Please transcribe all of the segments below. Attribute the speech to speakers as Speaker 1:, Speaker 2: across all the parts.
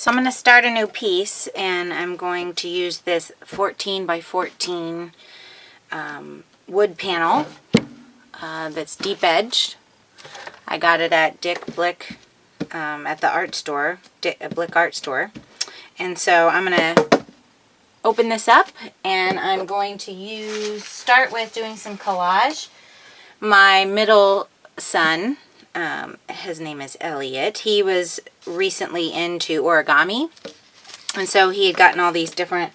Speaker 1: So I'm going to start a new piece, and I'm going to use this 14 by 14 wood panel that's deep edged. I got it at Dick Blick at the art store, Blick Art Store. And so I'm going to open this up, and I'm going to start with doing some collage. My middle son, his name is Elliot, he was recently into origami, and so he had gotten all these different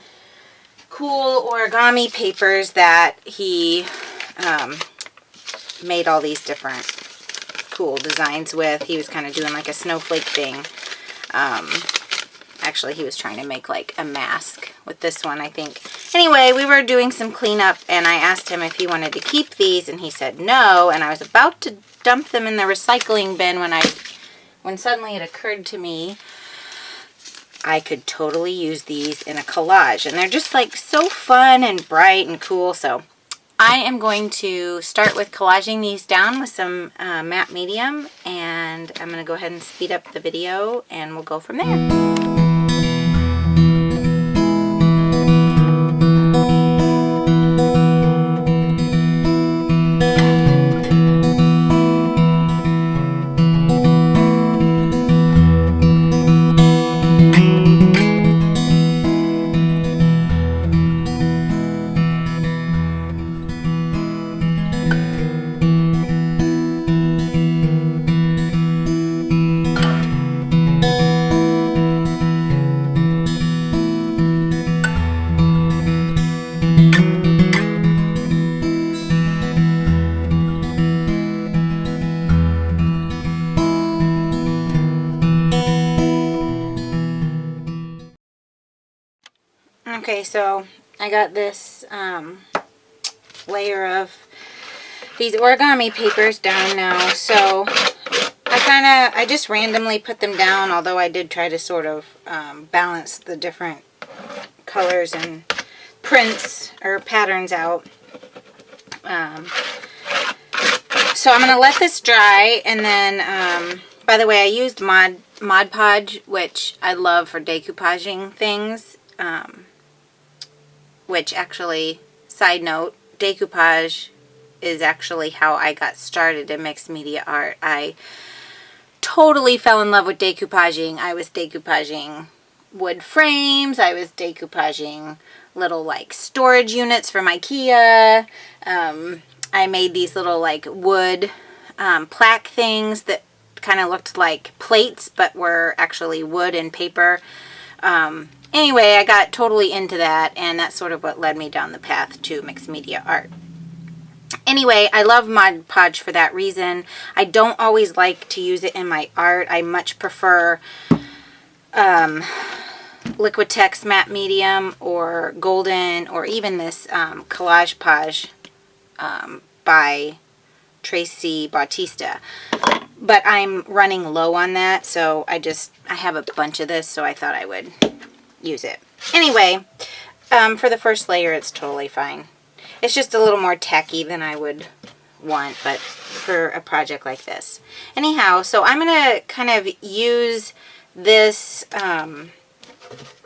Speaker 1: cool origami papers that he made all these different cool designs with. He was kind of doing like a snowflake thing. Actually, he was trying to make like a mask with this one, I think. Anyway, we were doing some cleanup, and I asked him if he wanted to keep these, and he said no, and I was about to dump them in the recycling bin when suddenly it occurred to me I could totally use these in a collage, and they're just like so fun and bright and cool. So I am going to start with collaging these down with some matte medium, and I'm going to go ahead and speed up the video, and we'll go from there. Okay, so I got this layer of these origami papers down now. So I just randomly put them down, although I did try to sort of balance the different colors and prints or patterns out. So I'm going to let this dry, and then, by the way, I used Mod Podge, which I love for decoupaging things. Which actually, side note, decoupage is actually how I got started in mixed media art. I totally fell in love with decoupaging. I was decoupaging wood frames. I was decoupaging little like storage units from IKEA. I made these little like wood plaque things that kind of looked like plates but were actually wood and paper. Anyway, I got totally into that, and that's sort of what led me down the path to mixed media art. Anyway, I love Mod Podge for that reason. I don't always like to use it in my art. I much prefer Liquitex matte medium or golden, or even this Collage Podge by Tracy Bautista. But I'm running low on that, so I have a bunch of this, so I thought I would use it. Anyway, for the first layer, it's totally fine. It's just a little more tacky than I would want, but for a project like this. Anyhow, so I'm going to kind of use this, I'll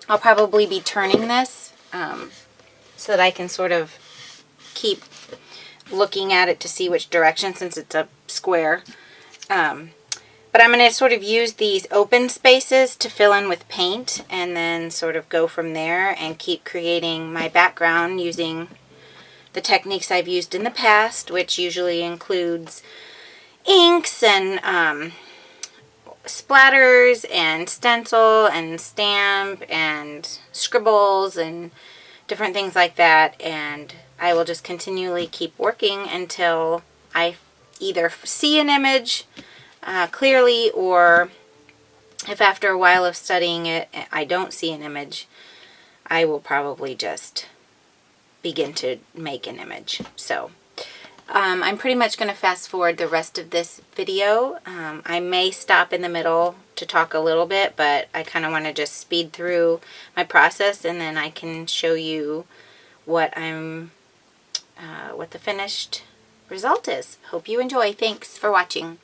Speaker 1: probably be turning this so that I can sort of keep looking at it to see which direction, since it's a square. But I'm going to sort of use these open spaces to fill in with paint, and then sort of go from there and keep creating my background using the techniques I've used in the past, which usually includes inks and splatters and stencil and stamp and scribbles and different things like that. And I will just continually keep working until I either see an image clearly, or if after a while of studying it I don't see an image, I will probably just begin to make an image. So I'm pretty much going to fast forward the rest of this video. I may stop in the middle to talk a little bit, but I kind of want to just speed through my process, and then I can show you what the finished result is. Hope you enjoy. Thanks for watching.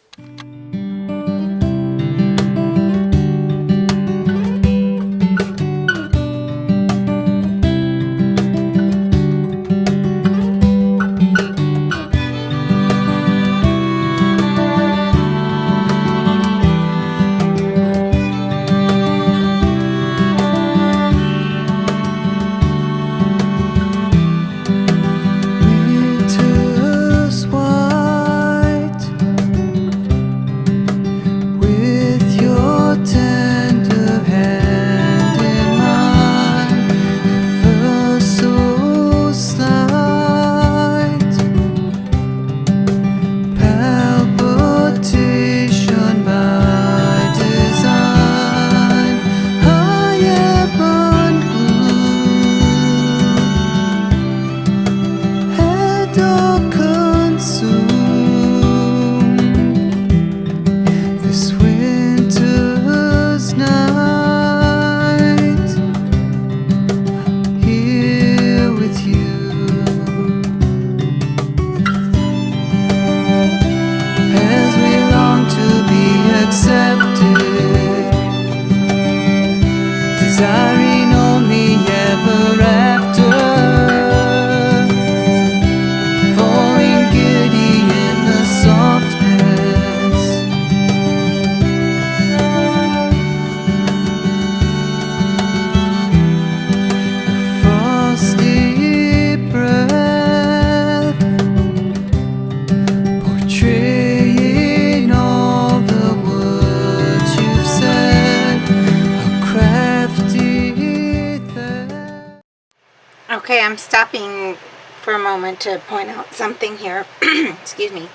Speaker 1: Okay, I'm stopping for a moment to point out something here. Excuse me.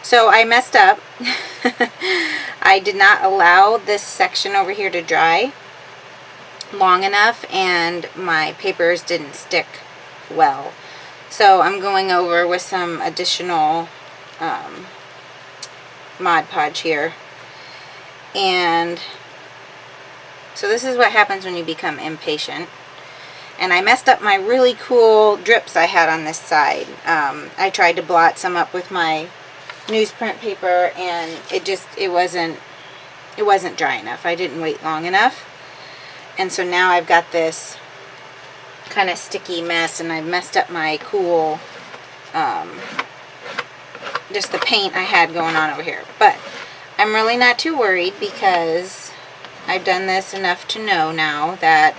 Speaker 1: So I messed up. I did not allow this section over here to dry long enough, and my papers didn't stick well. So I'm going over with some additional Mod Podge here. And so this is what happens when you become impatient. And I messed up my really cool drips I had on this side. I tried to blot some up with my newsprint paper, and it wasn't dry enough. I didn't wait long enough. And so now I've got this kind of sticky mess, and I've messed up my cool, just the paint I had going on over here. But I'm really not too worried, because I've done this enough to know now that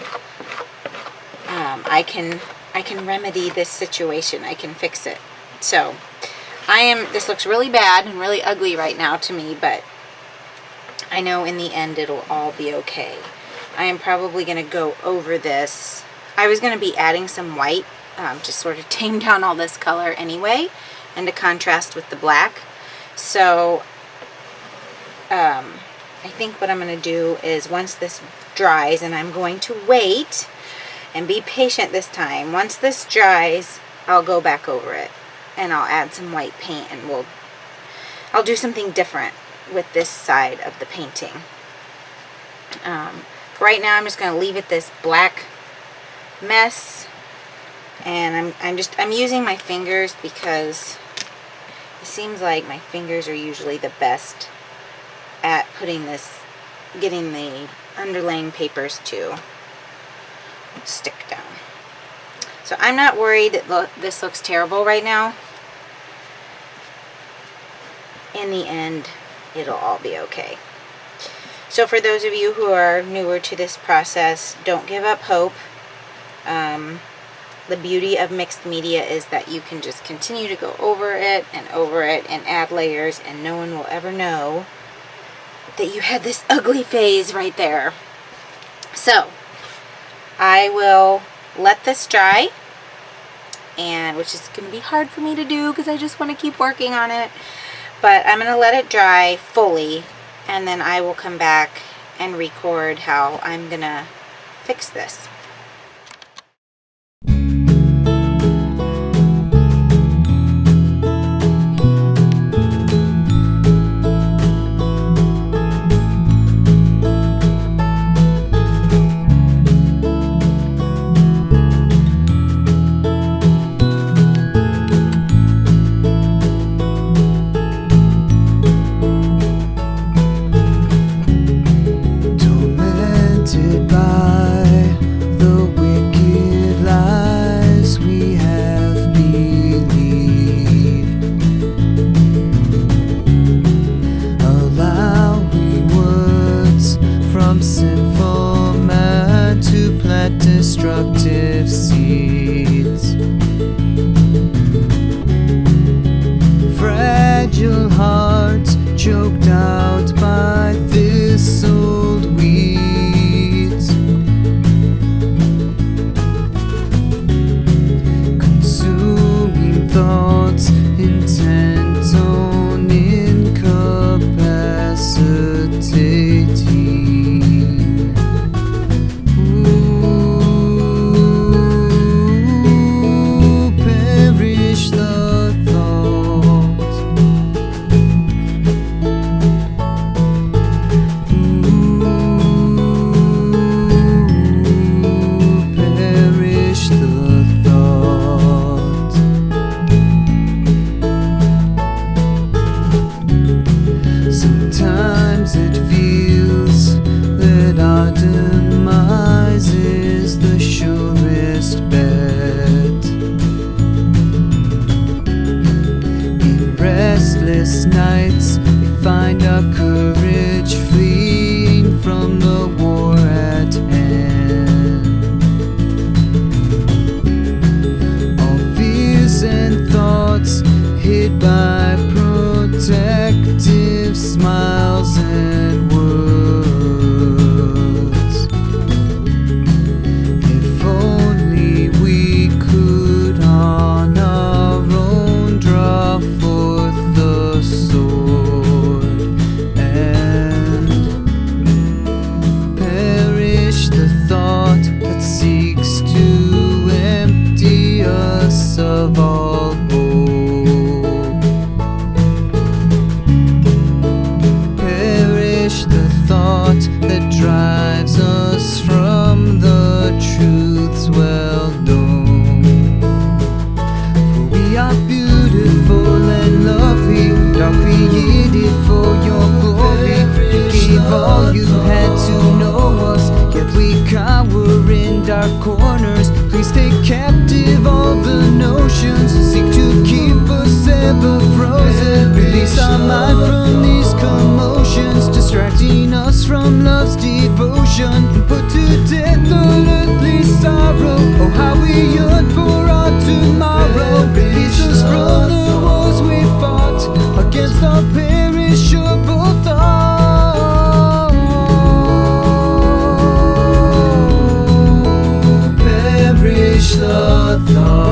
Speaker 1: I can remedy this situation. I can fix it. So this looks really bad and really ugly right now to me, but I know in the end it'll all be okay. I am probably going to go over this. I was going to be adding some white to sort of tame down all this color anyway, and to contrast with the black. So I think what I'm going to do is, once this dries, and I'm going to wait and be patient this time. Once this dries, I'll go back over it and I'll add some white paint, and I'll do something different with this side of the painting. Right now I'm just going to leave it this black mess, and I'm using my fingers, because it seems like my fingers are usually the best at getting the underlaying papers to stick down. So I'm not worried that this looks terrible right now. In the end, it'll all be okay. So for those of you who are newer to this process, don't give up hope. The beauty of mixed media is that you can just continue to go over it and add layers, and no one will ever know that you had this ugly phase right there. So I will let this dry, and which is going to be hard for me to do because I just want to keep working on it. But I'm going to let it dry fully, and then I will come back and record how I'm going to fix this.
Speaker 2: Destructive seeds, fragile hearts choked out by thistled weeds, consuming thoughts intent on incapacitating. Sometimes it feels that our demise is the surest bet. In restless nights we find our courage fleeing from the war at hand. All fears and thoughts hid by protective smiles and words. If only we could destruction and put to death all earthly sorrow. Oh, how we yearn for our tomorrow. Release us from the wars we fought against our perishable thought. Perish the thought.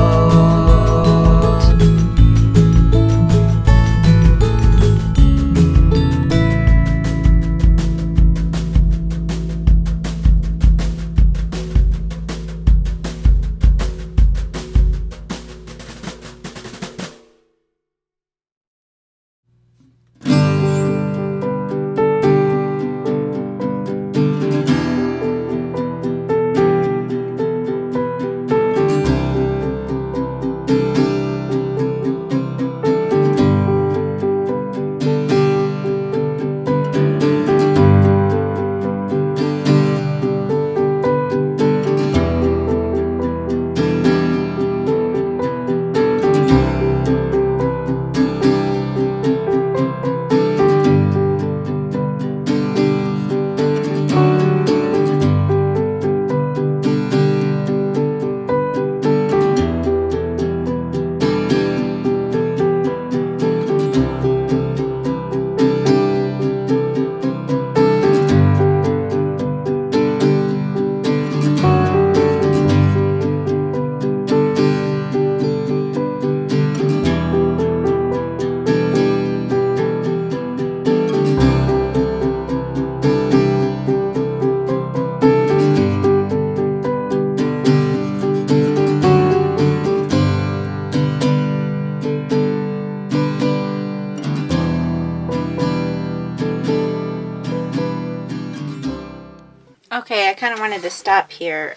Speaker 1: Okay, I kind of wanted to stop here.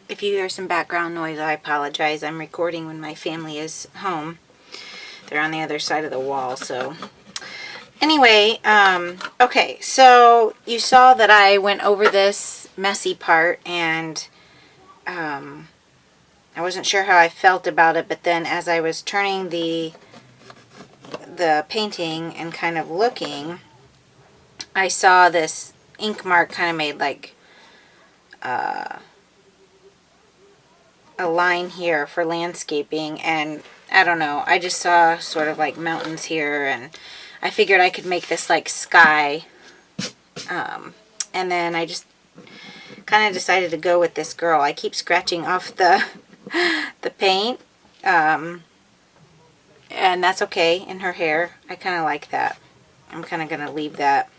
Speaker 1: If you hear some background noise, I apologize. I'm recording when my family is home. They're on the other side of the wall, so... Anyway, okay, so you saw that I went over this messy part, and I wasn't sure how I felt about it, but then as I was turning the painting and kind of looking, I saw this ink mark kind of made like a line here for landscaping, and I don't know, I just saw sort of like mountains here, and I figured I could make this like sky, and then I just kind of decided to go with this girl. I keep scratching off the paint, and that's okay in her hair. I kind of like that. I'm kind of going to leave that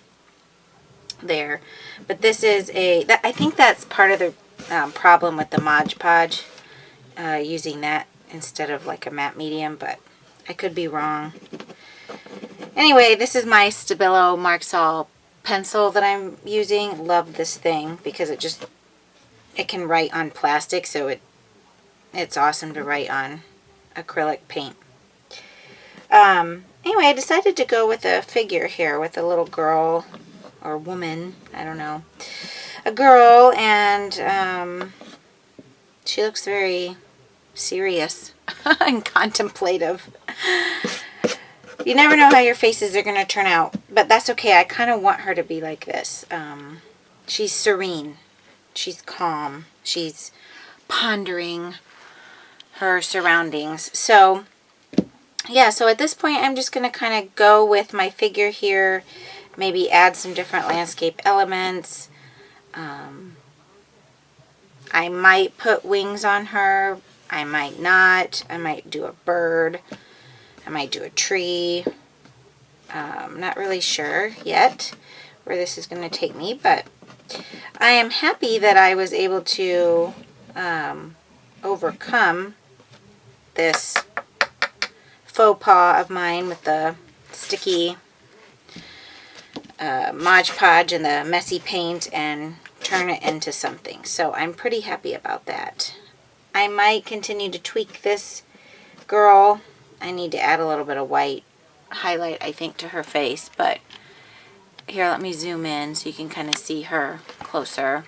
Speaker 1: there. But this is I think that's part of the problem with the Mod Podge, using that instead of like a matte medium, but I could be wrong. Anyway, this is my Stabilo Marxall pencil that I'm using. Love this thing because it can write on plastic, so it's awesome to write on acrylic paint. Anyway, I decided to go with a figure here with a little girl or woman, I don't know, a girl, and she looks very serious and contemplative. You never know how your faces are going to turn out, but that's okay. I kind of want her to be like this. She's serene. She's calm. She's pondering her surroundings. So, yeah, so at this point, I'm just going to kind of go with my figure here, maybe add some different landscape elements. I might put wings on her. I might not. I might do a bird. I might do a tree. Not really sure yet where this is going to take me, but I am happy that I was able to overcome this faux pas of mine with the sticky Mod Podge and the messy paint and turn it into something. So I'm pretty happy about that. I might continue to tweak this girl. I need to add a little bit of white highlight, I think, to her face, but here, let me zoom in so you can kind of see her closer.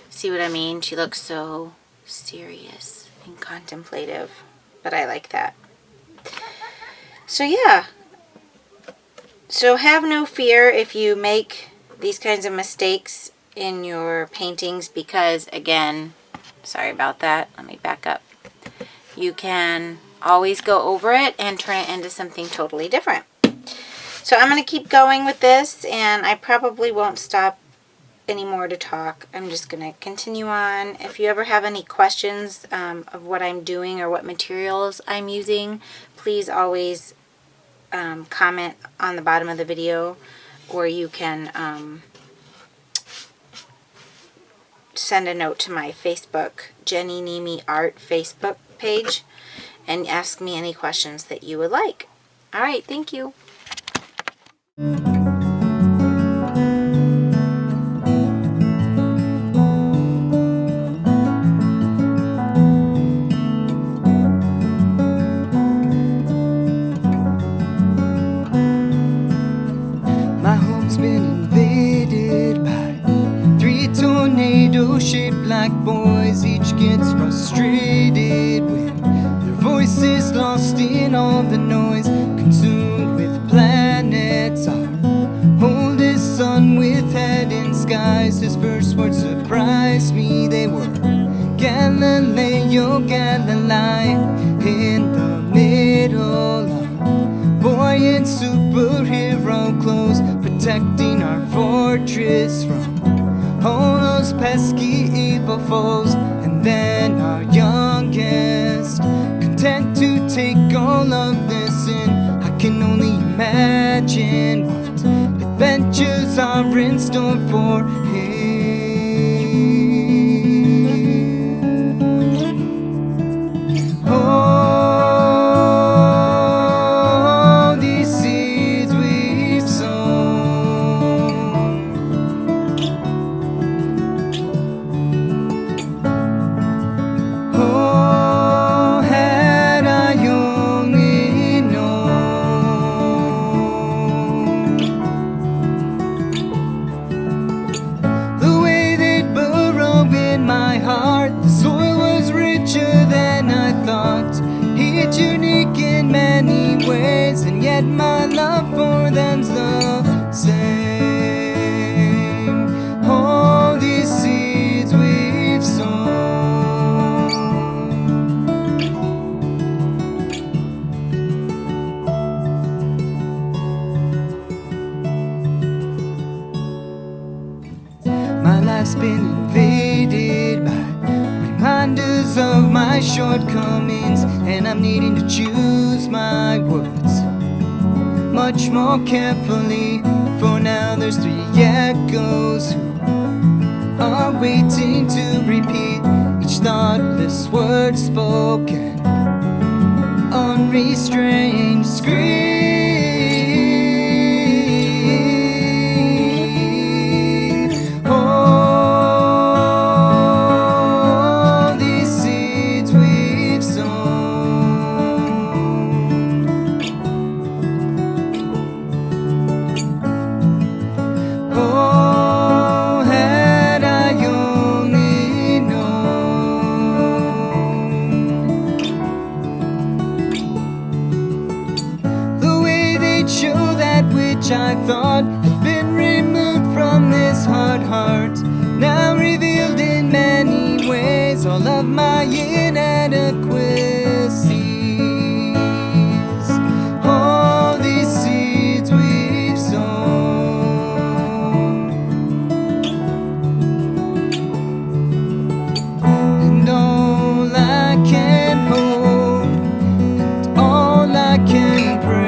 Speaker 1: See what I mean? She looks so serious and contemplative, but I like that. So yeah, so have no fear if you make these kinds of mistakes in your paintings because, again, sorry about that. Let me back up. You can always go over it and turn it into something totally different. So I'm going to keep going with this, and I probably won't stop anymore to talk. I'm just going to continue on. If you ever have any questions of what I'm doing or what materials I'm using, please always comment on the bottom of the video, or you can send a note to my Facebook, Jenny Nemi Art Facebook page, and ask me any questions that you would like. All right, thank you.
Speaker 2: My home's been invaded by 3 tornadoes shaped like boys. Each gets frustrated when their voices lost in all the noise. Consumed with planets, our oldest son with head in skies. His first words surprised me. They were Galileo Galilei. In the middle of buoyant superhero clothes, protecting our fortress from all those pesky evil foes. And then our youngest, content to take all of this in. I can only imagine what adventures are in store for him. Oh, these seeds we've sown. Oh, had I only known the way they'd burrow in my heart. The soil was richer than I thought. It's unique in many ways, and yet my love for them's the same. All these seeds we've sown. My life's been invaded by reminders of my shortcomings, and I'm needing to choose my words much more carefully. For now there's 3 echoes who are waiting to repeat each thoughtless word spoken, unrestrained scream. Oh, these seeds we've sown. Oh, had I only known the way they'd show that which I thought had been removed from this hard heart, now revealed in many ways all of my inadequacies. All these seeds we've sown, and all I can hope, and all I can pray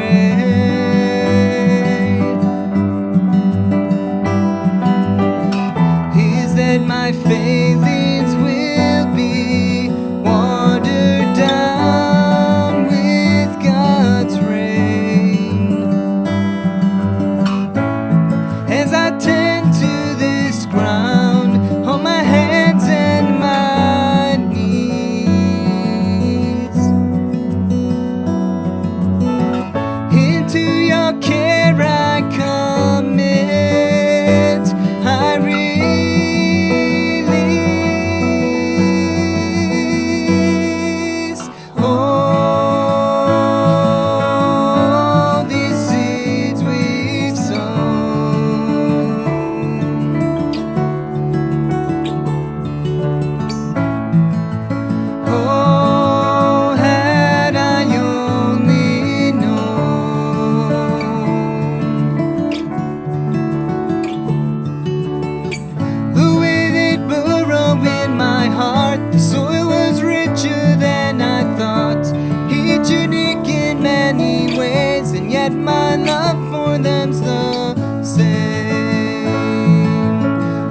Speaker 2: yet my love for them's the same.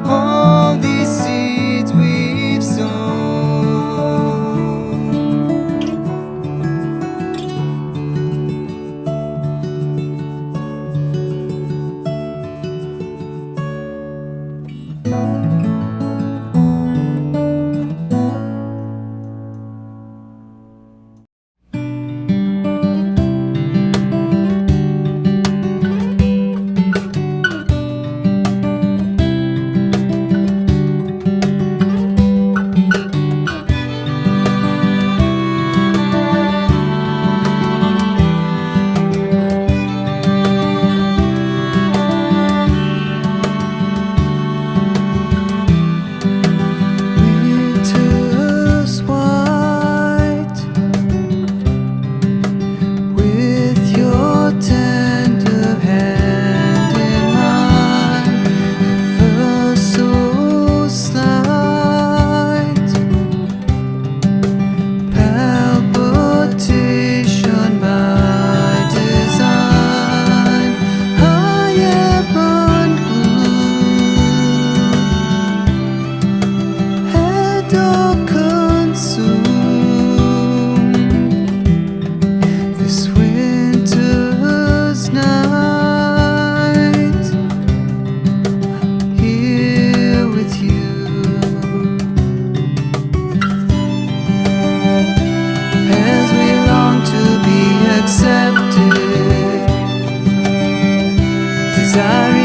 Speaker 2: All these seeds we've sown. Winter's white, with your tender hand in mine, ever so slight, palpitation by design, high ebon blue, head all consumed. This winter's night, here with you, as we long to be accepted, desiring